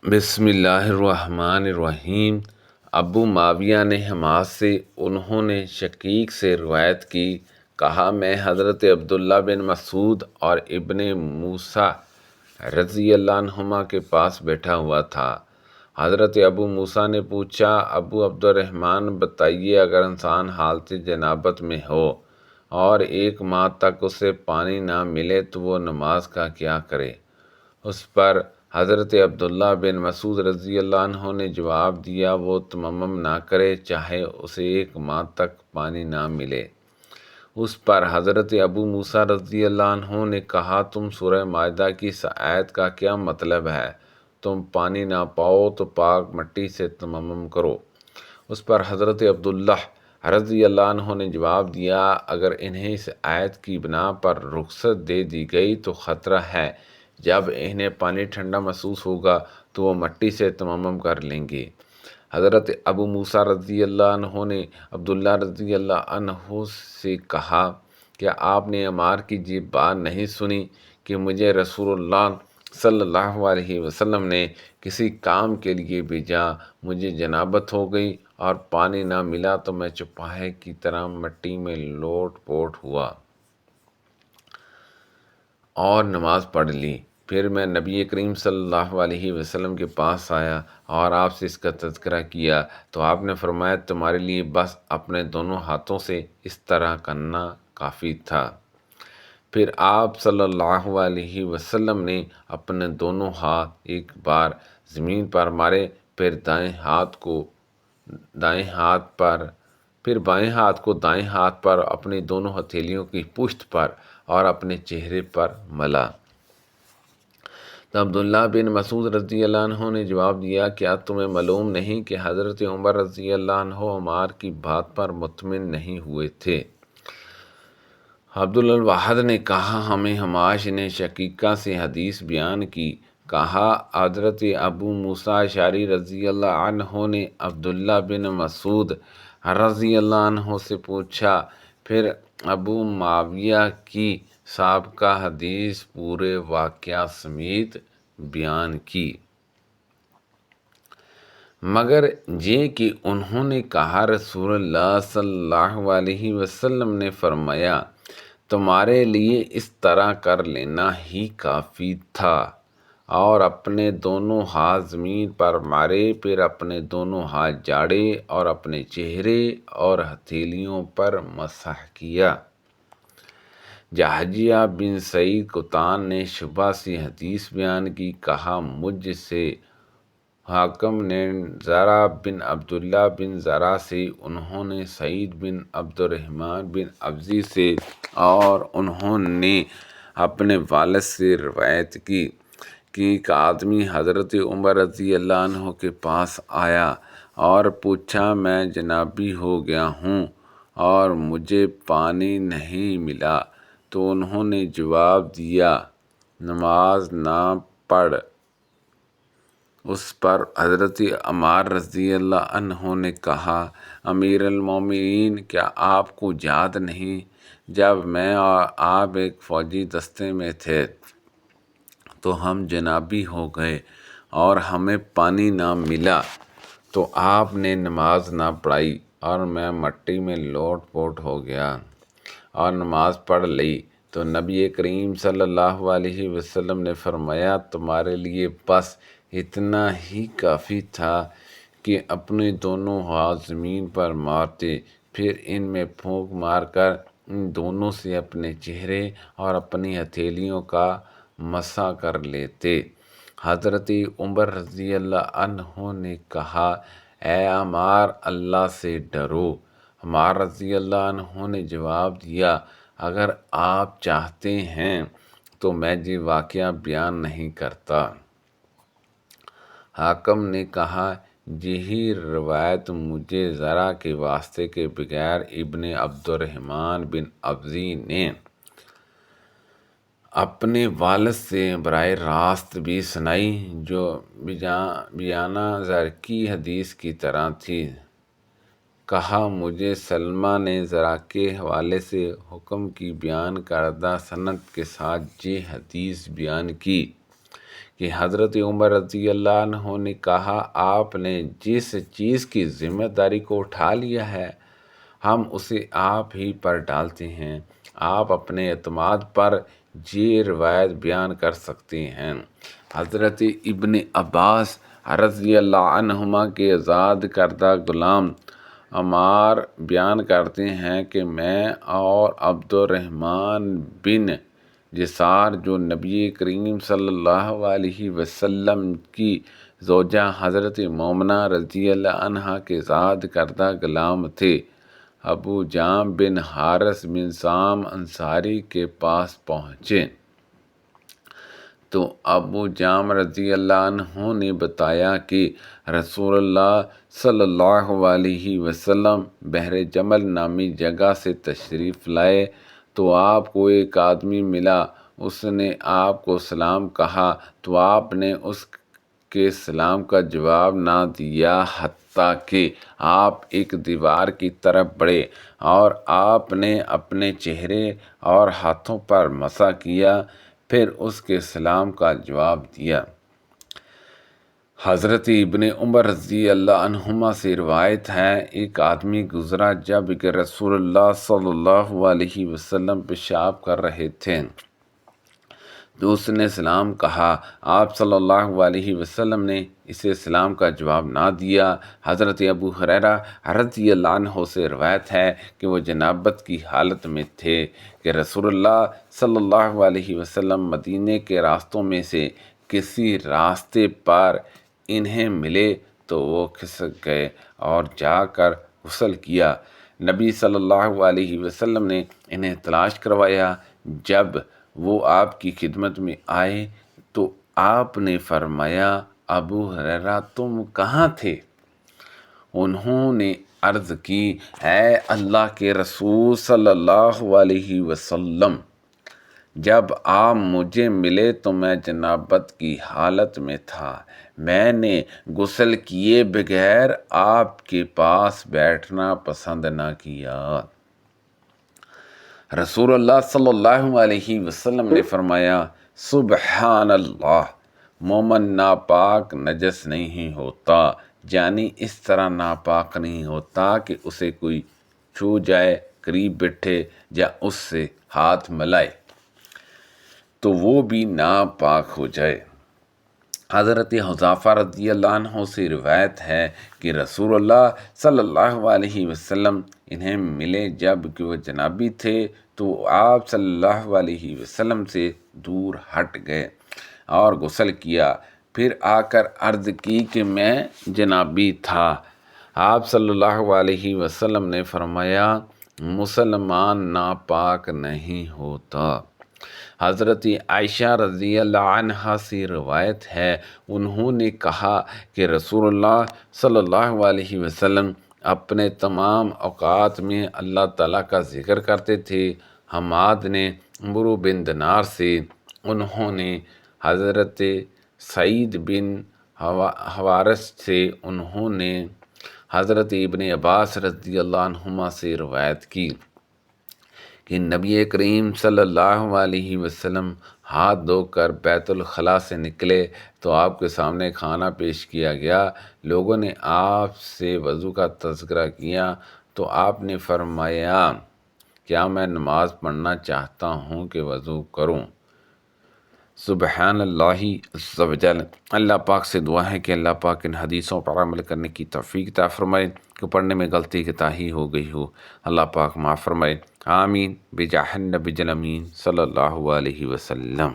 بسم اللہ الرحمن الرحیم۔ ابو معاویہ نے حماد سے، انہوں نے شقیق سے روایت کی، کہا میں حضرت عبداللہ بن مسعود اور ابن موسیٰ رضی اللہ عنہما کے پاس بیٹھا ہوا تھا۔ حضرت ابو موسیٰ نے پوچھا، ابو عبد الرحمن بتائیے، اگر انسان حالت جنابت میں ہو اور 1 ماہ تک اسے پانی نہ ملے تو وہ نماز کا کیا کرے؟ اس پر حضرت عبداللہ بن مسعود رضی اللہ عنہ نے جواب دیا، وہ تیمم نہ کرے چاہے اسے 1 ماہ تک پانی نہ ملے۔ اس پر حضرت ابو موسیٰ رضی اللہ عنہ نے کہا، تم سورہ مائدہ کی اس آیت کا کیا مطلب ہے؟ تم پانی نہ پاؤ تو پاک مٹی سے تیمم کرو۔ اس پر حضرت عبداللہ رضی اللہ عنہ نے جواب دیا، اگر انہیں اس آیت کی بنا پر رخصت دے دی گئی تو خطرہ ہے جب انہیں پانی ٹھنڈا محسوس ہوگا تو وہ مٹی سے تیمم کر لیں گے۔ حضرت ابو موسیٰ رضی اللہ عنہ نے عبداللہ رضی اللہ عنہ سے کہا، کیا آپ نے عمار کی یہ بات نہیں سنی کہ مجھے رسول اللہ صلی اللہ علیہ وسلم نے کسی کام کے لیے بھیجا، مجھے جنابت ہو گئی اور پانی نہ ملا تو میں چوپائے کی طرح مٹی میں لوٹ پوٹ ہوا اور نماز پڑھ لی۔ پھر میں نبی کریم صلی اللہ علیہ وسلم کے پاس آیا اور آپ سے اس کا تذکرہ کیا تو آپ نے فرمایا، تمہارے لیے بس اپنے دونوں ہاتھوں سے اس طرح کرنا کافی تھا۔ پھر آپ صلی اللہ علیہ وسلم نے اپنے دونوں ہاتھ ایک بار زمین پر مارے، پھر بائیں ہاتھ کو دائیں ہاتھ پر، اپنی دونوں ہتھیلیوں کی پشت پر اور اپنے چہرے پر ملا۔ تو عبداللہ بن مسعود رضی اللہ عنہ نے جواب دیا، کیا تمہیں معلوم نہیں کہ حضرت عمر رضی اللہ عنہ عمار کی بات پر مطمئن نہیں ہوئے تھے؟ عبدالواحد نے کہا، ہمیں حماد نے شقیقہ سے حدیث بیان کی۔ کہا، حضرت ابو موسیٰ اشعری رضی اللہ عنہ نے عبداللہ بن مسعود رضی اللہ عنہ سے پوچھا، پھر ابو معاویہ کی سابقہ حدیث پورے واقعہ سمیت بیان کی، مگر یہ کہ انہوں نے کہا رسول اللہ صلی اللہ علیہ وسلم نے فرمایا، تمہارے لیے اس طرح کر لینا ہی کافی تھا، اور اپنے دونوں ہاتھ زمین پر مارے، پھر اپنے دونوں ہاتھ جاڑے اور اپنے چہرے اور ہتھیلیوں پر مسح کیا۔ جہجیہ بن سعید قطان نے شعبہ سے حدیث بیان کی، کہا، مجھ سے حاکم نے زرع بن عبداللہ بن زرع سے، انہوں نے سعید بن عبد الرحمن بن ابزی سے، اور انہوں نے اپنے والد سے روایت کی کہ ایک آدمی حضرت عمر رضی اللہ عنہ کے پاس آیا اور پوچھا، میں جنابی ہو گیا ہوں اور مجھے پانی نہیں ملا، تو انہوں نے جواب دیا، نماز نہ پڑھ۔ اس پر حضرت عمار رضی اللہ عنہ نے کہا، امیر المومنین، کیا آپ کو یاد نہیں جب میں اور آپ ایک فوجی دستے میں تھے تو ہم جنابی ہو گئے اور ہمیں پانی نہ ملا تو آپ نے نماز نہ پڑھائی اور میں مٹی میں لوٹ پوٹ ہو گیا اور نماز پڑھ لی، تو نبی کریم صلی اللہ علیہ وسلم نے فرمایا، تمہارے لیے بس اتنا ہی کافی تھا کہ اپنے دونوں ہاتھ زمین پر مارتے، پھر ان میں پھونک مار کر ان دونوں سے اپنے چہرے اور اپنی ہتھیلیوں کا مسح کر لیتے۔ حضرت عمر رضی اللہ عنہ نے کہا، اے عمار، اللہ سے ڈرو۔ عمار رضی اللہ عنہ نے جواب دیا، اگر آپ چاہتے ہیں تو میں یہ واقعہ بیان نہیں کرتا۔ حاکم نے کہا، یہی روایت مجھے زرع کے واسطے کے بغیر ابن عبد الرحمن بن ابزی نے اپنے والد سے براہ راست بھی سنائی، جو بیانہ زر کی حدیث کی طرح تھی۔ کہا، مجھے سلمہ نے زرع کے حوالے سے حکم کی بیان کردہ سند کے ساتھ یہ حدیث بیان کی کہ حضرت عمر رضی اللہ عنہ نے کہا آپ نے جس چیز کی ذمہ داری کو اٹھا لیا ہے ہم اسے آپ ہی پر ڈالتے ہیں۔ آپ اپنے اعتماد پر یہ روایت بیان کر سکتے ہیں۔ حضرت ابن عباس رضی اللہ عنہما کے آزاد کردہ غلام عمار بیان کرتے ہیں کہ میں اور عبد الرحمن بن جسار جو نبی کریم صلی اللہ علیہ وسلم کی زوجہ حضرت مومنہ رضی اللہ عنہا کے آزاد کردہ غلام تھے، ابو جام بن حارث بن سام انصاری کے پاس پہنچے تو ابو جام رضی اللہ عنہ نے بتایا کہ رسول اللہ صلی اللہ علیہ وسلم بحر جمل نامی جگہ سے تشریف لائے تو آپ کو ایک آدمی ملا، اس نے آپ کو سلام کہا تو آپ نے اس کے سلام کا جواب نہ دیا حتیٰ کہ آپ ایک دیوار کی طرف بڑھے اور آپ نے اپنے چہرے اور ہاتھوں پر مسح کیا، پھر اس کے سلام کا جواب دیا۔ حضرت ابن عمر رضی اللہ عنہما سے روایت ہے ایک آدمی گزرا جب کہ رسول اللہ صلی اللہ علیہ وسلم پیشاب کر رہے تھے تو اس نے سلام کہا، آپ صلی اللہ علیہ وسلم نے اسے سلام کا جواب نہ دیا۔ حضرت ابو ہریرہ رضی اللہ عنہ سے روایت ہے کہ وہ جنابت کی حالت میں تھے کہ رسول اللہ صلی اللہ علیہ وسلم مدینے کے راستوں میں سے کسی راستے پر انہیں ملے تو وہ کھسک گئے اور جا کر غسل کیا۔ نبی صلی اللہ علیہ وسلم نے انہیں تلاش کروایا، جب وہ آپ کی خدمت میں آئے تو آپ نے فرمایا، ابو ہریرہ تم کہاں تھے؟ انہوں نے عرض کی، اے اللہ کے رسول صلی اللہ علیہ وسلم، جب آپ مجھے ملے تو میں جنابت کی حالت میں تھا، میں نے غسل کیے بغیر آپ کے پاس بیٹھنا پسند نہ کیا۔ رسول اللہ صلی اللہ علیہ وسلم نے فرمایا، سبحان اللہ، مومن ناپاک نجس نہیں ہوتا، یعنی اس طرح ناپاک نہیں ہوتا کہ اسے کوئی چھو جائے، قریب بیٹھے یا اس سے ہاتھ ملائے تو وہ بھی ناپاک ہو جائے۔ حضرت حذیفہ رضی اللہ عنہ سے روایت ہے کہ رسول اللہ صلی اللہ علیہ وسلم انہیں ملے جب کہ وہ جنابی تھے تو آپ صلی اللہ علیہ وسلم سے دور ہٹ گئے اور غسل کیا، پھر آ کر عرض کی کہ میں جنابی تھا۔ آپ صلی اللہ علیہ وسلم نے فرمایا، مسلمان ناپاک نہیں ہوتا۔ حضرت عائشہ رضی اللہ عنہا سے روایت ہے انہوں نے کہا کہ رسول اللہ صلی اللہ علیہ وسلم اپنے تمام اوقات میں اللہ تعالیٰ کا ذکر کرتے تھے۔ حماد نے عمرو بن دینار سے، انہوں نے حضرت سعید بن حوارث سے، انہوں نے حضرت ابن عباس رضی اللہ عنہما سے روایت کی کہ نبی کریم صلی اللہ علیہ وسلم ہاتھ دھو کر بیت الخلاء سے نکلے تو آپ کے سامنے کھانا پیش کیا گیا۔ لوگوں نے آپ سے وضو کا تذکرہ کیا تو آپ نے فرمایا، کیا میں نماز پڑھنا چاہتا ہوں کہ وضو کروں؟ سبحان اللہ عز و جل۔ اللہ پاک سے دعا ہے کہ اللہ پاک ان حدیثوں پر عمل کرنے کی توفیق عطا فرمائے، کہ پڑھنے میں غلطی کوتاہی ہو گئی ہو اللہ پاک معاف فرمائے، آمین بجاہ النبی الامین صلی اللہ علیہ وسلم۔